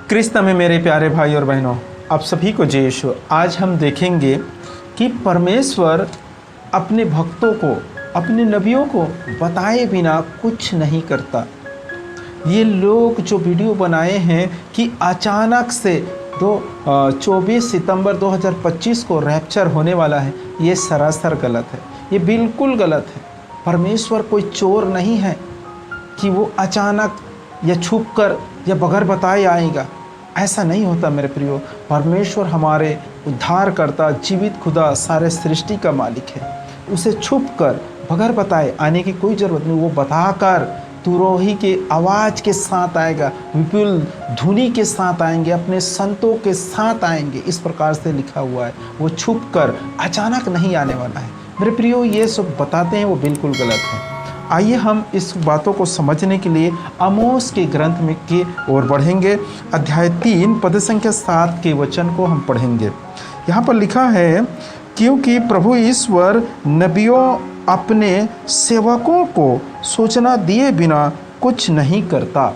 क्रिस्त में मेरे प्यारे भाई और बहनों, आप सभी को जय यीशु। आज हम देखेंगे कि परमेश्वर अपने भक्तों को, अपने नबियों को बताए बिना कुछ नहीं करता। ये लोग जो वीडियो बनाए हैं कि अचानक से 24 सितंबर 2025 को रैप्चर होने वाला है, ये सरासर गलत है। ये बिल्कुल गलत है। परमेश्वर कोई चोर नहीं है कि वो अचानक या छुप कर या बगैर बताए आएगा। ऐसा नहीं होता मेरे प्रियो। परमेश्वर हमारे उद्धारकर्ता, जीवित खुदा, सारे सृष्टि का मालिक है। उसे छुप कर बगैर बताए आने की कोई ज़रूरत नहीं। वो बताकर तुरोही के आवाज़ के साथ आएगा, विपुल धुनी के साथ आएंगे, अपने संतों के साथ आएंगे। इस प्रकार से लिखा हुआ है। वो छुप कर अचानक नहीं आने वाला है मेरे प्रियो। ये सब बताते हैं वो बिल्कुल गलत है। आइए हम इस बातों को समझने के लिए आमोस के ग्रंथ में की ओर बढ़ेंगे। अध्याय 3 पद संख्या 7 के वचन को हम पढ़ेंगे। यहाँ पर लिखा है, क्योंकि प्रभु ईश्वर नबियों अपने सेवकों को सूचना दिए बिना कुछ नहीं करता।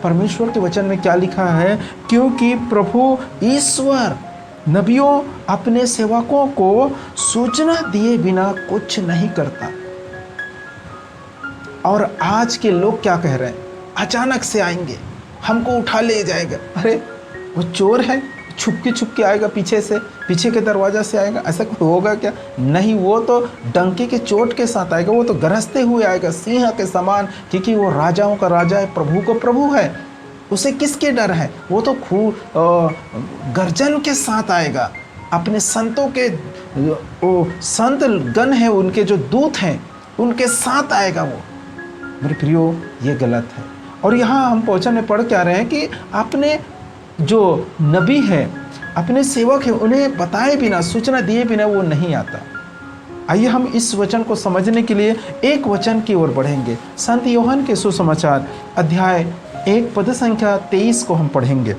परमेश्वर के वचन में क्या लिखा है? क्योंकि प्रभु ईश्वर नबियों अपने सेवकों को सूचना दिए बिना कुछ नहीं करता। और आज के लोग क्या कह रहे हैं? अचानक से आएंगे, हमको उठा ले जाएगा। अरे वो चोर है, छुप के आएगा, पीछे से, पीछे के दरवाजा से आएगा। ऐसा कोई होगा क्या? नहीं, वो तो डंके के चोट के साथ आएगा। वो तो गरजते हुए आएगा, सिंह के समान, क्योंकि वो राजाओं का राजा है, प्रभु को प्रभु है। उसे किसके डर है? वो तो गर्जन के साथ आएगा। अपने संतों के संत गण है, उनके जो दूत हैं, उनके साथ आएगा वो। मेरे प्रियो, ये गलत है। और यहाँ हम वचन में पढ़ के आ रहे हैं कि अपने जो नबी है, अपने सेवक है, उन्हें बताए बिना, सूचना दिए बिना वो नहीं आता। आइए हम इस वचन को समझने के लिए एक वचन की ओर बढ़ेंगे। संत यूहन्ना के सुसमाचार अध्याय 1 पद संख्या 23 को हम पढ़ेंगे।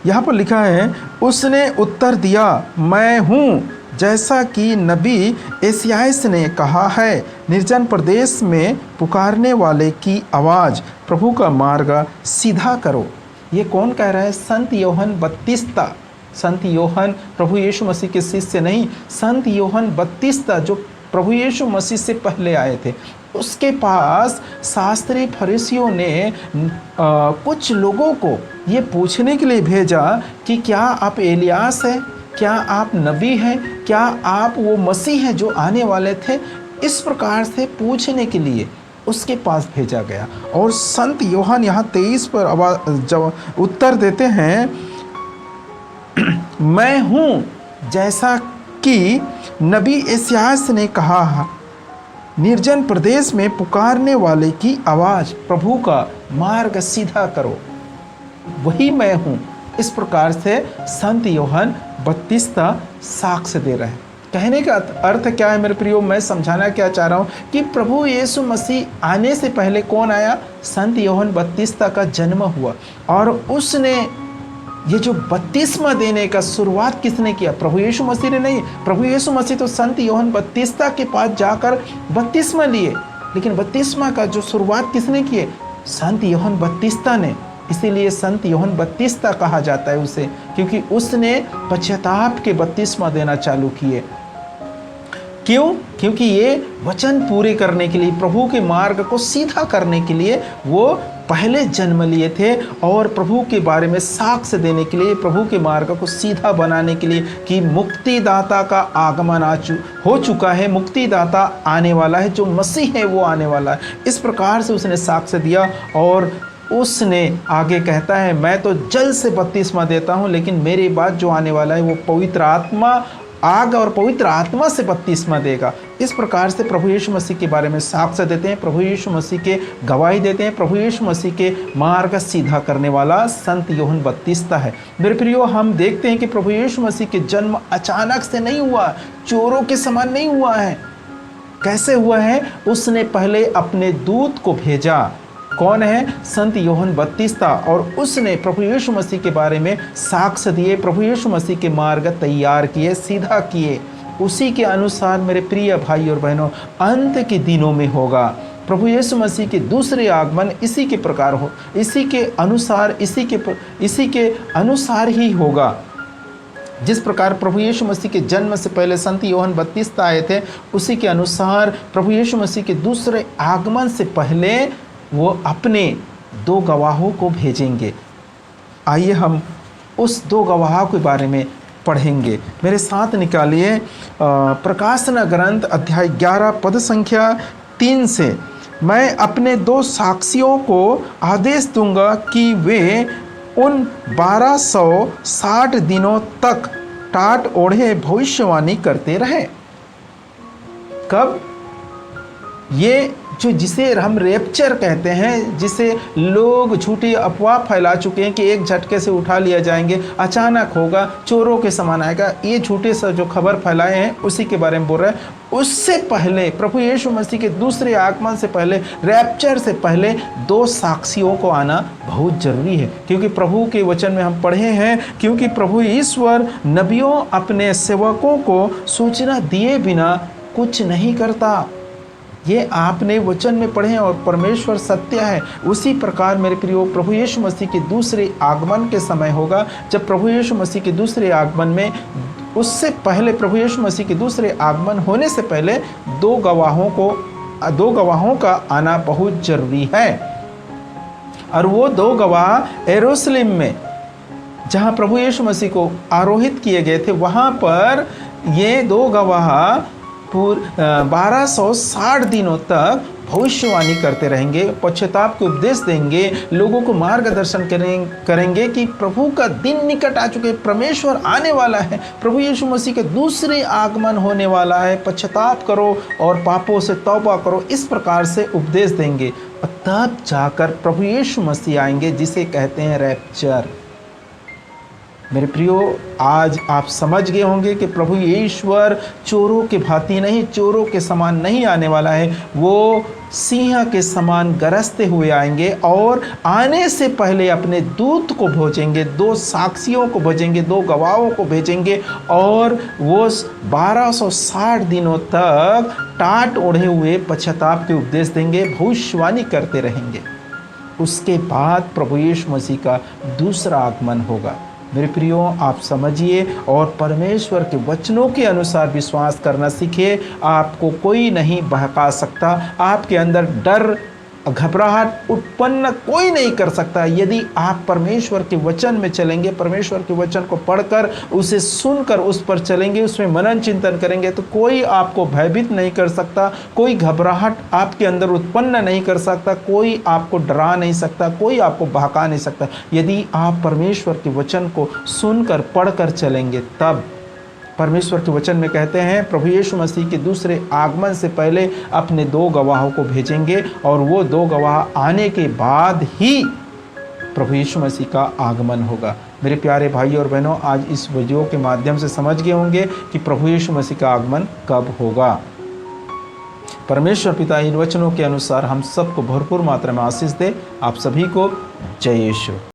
यहाँ पर लिखा है, उसने उत्तर दिया, मैं हूँ, जैसा कि नबी एशियास ने कहा है, निर्जन प्रदेश में पुकारने वाले की आवाज़, प्रभु का मार्ग सीधा करो। ये कौन कह रहा है? संत यूहन्ना बत्तीस्ता। संत यूहन्ना प्रभु यीशु मसीह के शिष्य नहीं, संत यूहन्ना बत्तीस्ता जो प्रभु यीशु मसीह से पहले आए थे। उसके पास शास्त्री फरीसियों ने कुछ लोगों को ये पूछने के लिए भेजा कि क्या आप एलियास हैं? क्या आप नबी हैं? क्या आप वो मसीह हैं जो आने वाले थे? इस प्रकार से पूछने के लिए उसके पास भेजा गया। और संत यूहन्ना यहाँ 23 पर जब उत्तर देते हैं, मैं हूँ, जैसा कि नबी एशियास ने कहा, निर्जन प्रदेश में पुकारने वाले की आवाज़, प्रभु का मार्ग सीधा करो। वही मैं हूँ। इस प्रकार से संत यूहन्ना बत्तीस्ता साक्ष्य दे रहे हैं। कहने का अर्थ क्या है मेरे प्रियो? मैं समझाना क्या चाह रहा हूँ कि प्रभु यीशु मसीह आने से पहले कौन आया? संत यूहन्ना बत्तीस्ता का जन्म हुआ। और उसने ये जो बत्तीस्मा देने का शुरुआत किसने किया? प्रभु यीशु मसीह ने नहीं। प्रभु यीशु मसीह तो संत यूहन्ना बत्तीस्ता के पास जाकर बत्तीस्मा लिए, लेकिन बत्तीस्मा का जो शुरुआत किसने किए? संत यूहन्ना बत्तीस्ता ने। इसीलिए संत यूहन्ना बत्तीस्ता कहा जाता है उसे, क्योंकि उसने पश्चाताप के बत्तीस्मा देना चालू किए। क्यों? क्योंकि ये वचन पूरे करने के लिए, प्रभु के मार्ग को सीधा करने के लिए वो पहले जन्म लिए थे, और प्रभु के बारे में साक्ष्य देने के लिए, प्रभु के मार्ग को सीधा बनाने के लिए कि मुक्तिदाता का आगमन हो चुका है, मुक्तिदाता आने वाला है, जो मसीह है वो आने वाला है। इस प्रकार से उसने साक्ष्य दिया। और उसने आगे कहता है, मैं तो जल से बपतिस्मा देता हूँ, लेकिन मेरे बाद जो आने वाला है वो पवित्र आत्मा, आग और पवित्र आत्मा से बपतिस्मा देगा। इस प्रकार से प्रभु यीशु मसीह के बारे में साक्ष्य देते हैं, प्रभु यीशु मसीह के गवाही देते हैं। प्रभु यीशु मसीह के मार्ग सीधा करने वाला संत यूहन्ना बत्तीस्ता है। मेरे प्रियो, हम देखते हैं कि प्रभु यीशु मसीह के जन्म अचानक से नहीं हुआ, चोरों के समान नहीं हुआ है। कैसे हुआ है? उसने पहले अपने दूत को भेजा। कौन है? संत यूहन्ना बत्तीस्ता। और उसने प्रभु यीशु मसीह के बारे में साक्ष्य दिए, प्रभु यीशु मसीह के मार्ग तैयार किए, सीधा किए। उसी के अनुसार मेरे प्रिय भाई और बहनों, अंत के दिनों में होगा प्रभु यीशु मसीह के दूसरे आगमन इसी के प्रकार हो, इसी के अनुसार ही होगा। जिस प्रकार प्रभु यीशु मसीह के जन्म से पहले संत यूहन्ना बपतिस्ता आए थे, उसी के अनुसार प्रभु यीशु मसीह के दूसरे आगमन से पहले वो अपने 2 गवाहों को भेजेंगे। आइए हम उस 2 गवाहों के बारे में पढ़ेंगे। मेरे साथ निकालिए प्रकाशन ग्रंथ अध्याय 11 पद संख्या 3 से। मैं अपने 2 साक्षियों को आदेश दूंगा कि वे उन 1260 दिनों तक टाट ओढ़े भविष्यवाणी करते रहे। कब? ये जिसे हम रैप्चर कहते हैं, जिसे लोग झूठी अफवाह फैला चुके हैं कि एक झटके से उठा लिया जाएंगे, अचानक होगा, चोरों के समान आएगा, ये झूठे से जो खबर फैलाए हैं उसी के बारे में बोल रहे हैं। उससे पहले प्रभु यीशु मसीह के दूसरे आगमन से पहले, रैप्चर से पहले 2 साक्षियों को आना बहुत जरूरी है। क्योंकि प्रभु के वचन में हम पढ़े हैं, क्योंकि प्रभु ईश्वर नबियों अपने सेवकों को सूचना दिए बिना कुछ नहीं करता। ये आपने वचन में पढ़े और परमेश्वर सत्य है। उसी प्रकार मेरे प्रियो, प्रभु यीशु मसीह के दूसरे आगमन के समय होगा, जब प्रभु यीशु मसीह के दूसरे आगमन में, उससे पहले प्रभु यीशु मसीह के दूसरे आगमन होने से पहले 2 गवाहों का आना बहुत जरूरी है। और वो 2 गवाह यरूशलेम में, जहाँ प्रभु यीशु मसीह को आरोहित किए गए थे, वहाँ पर ये 2 गवाह 1260 दिनों तक भविष्यवाणी करते रहेंगे, पश्चाताप के उपदेश देंगे, लोगों को मार्गदर्शन करेंगे कि प्रभु का दिन निकट आ चुके, परमेश्वर आने वाला है, प्रभु यीशु मसीह के दूसरे आगमन होने वाला है, पश्चाताप करो और पापों से तौबा करो। इस प्रकार से उपदेश देंगे और तब जाकर प्रभु यीशु मसीह आएंगे, जिसे कहते हैं रैप्चर। मेरे प्रियो, आज आप समझ गए होंगे कि प्रभु ईश्वर चोरों के भांति नहीं, चोरों के समान नहीं आने वाला है। वो सिंह के समान गरजते हुए आएंगे और आने से पहले अपने दूत को भेजेंगे, 2 साक्षियों को भेजेंगे, 2 गवाहों को भेजेंगे और वो 1260 दिनों तक टाट ओढ़े हुए पश्चाताप के उपदेश देंगे, भविष्यवाणी करते रहेंगे। उसके बाद प्रभु यीशु मसीह का दूसरा आगमन होगा। मेरे प्रियो, आप समझिए और परमेश्वर के वचनों के अनुसार विश्वास करना सीखिए। आपको कोई नहीं बहका सकता, आपके अंदर डर, घबराहट उत्पन्न कोई नहीं कर सकता। यदि आप परमेश्वर के वचन में चलेंगे, परमेश्वर के वचन को पढ़कर उसे सुनकर उस पर चलेंगे, उसमें मनन चिंतन करेंगे, तो कोई आपको भयभीत नहीं कर सकता, कोई घबराहट आपके अंदर उत्पन्न नहीं कर सकता, कोई आपको डरा नहीं सकता, कोई आपको बहका नहीं सकता। यदि आप परमेश्वर के वचन को सुनकर पढ़कर चलेंगे, तब परमेश्वर के वचन में कहते हैं प्रभु यीशु मसीह के दूसरे आगमन से पहले अपने 2 गवाहों को भेजेंगे और वो 2 गवाह आने के बाद ही प्रभु यीशु मसीह का आगमन होगा। मेरे प्यारे भाई और बहनों, आज इस वीडियो के माध्यम से समझ गए होंगे कि प्रभु यीशु मसीह का आगमन कब होगा। परमेश्वर पिता इन वचनों के अनुसार हम सबको भरपूर मात्रा में आशीष दे। आप सभी को जय यीशु।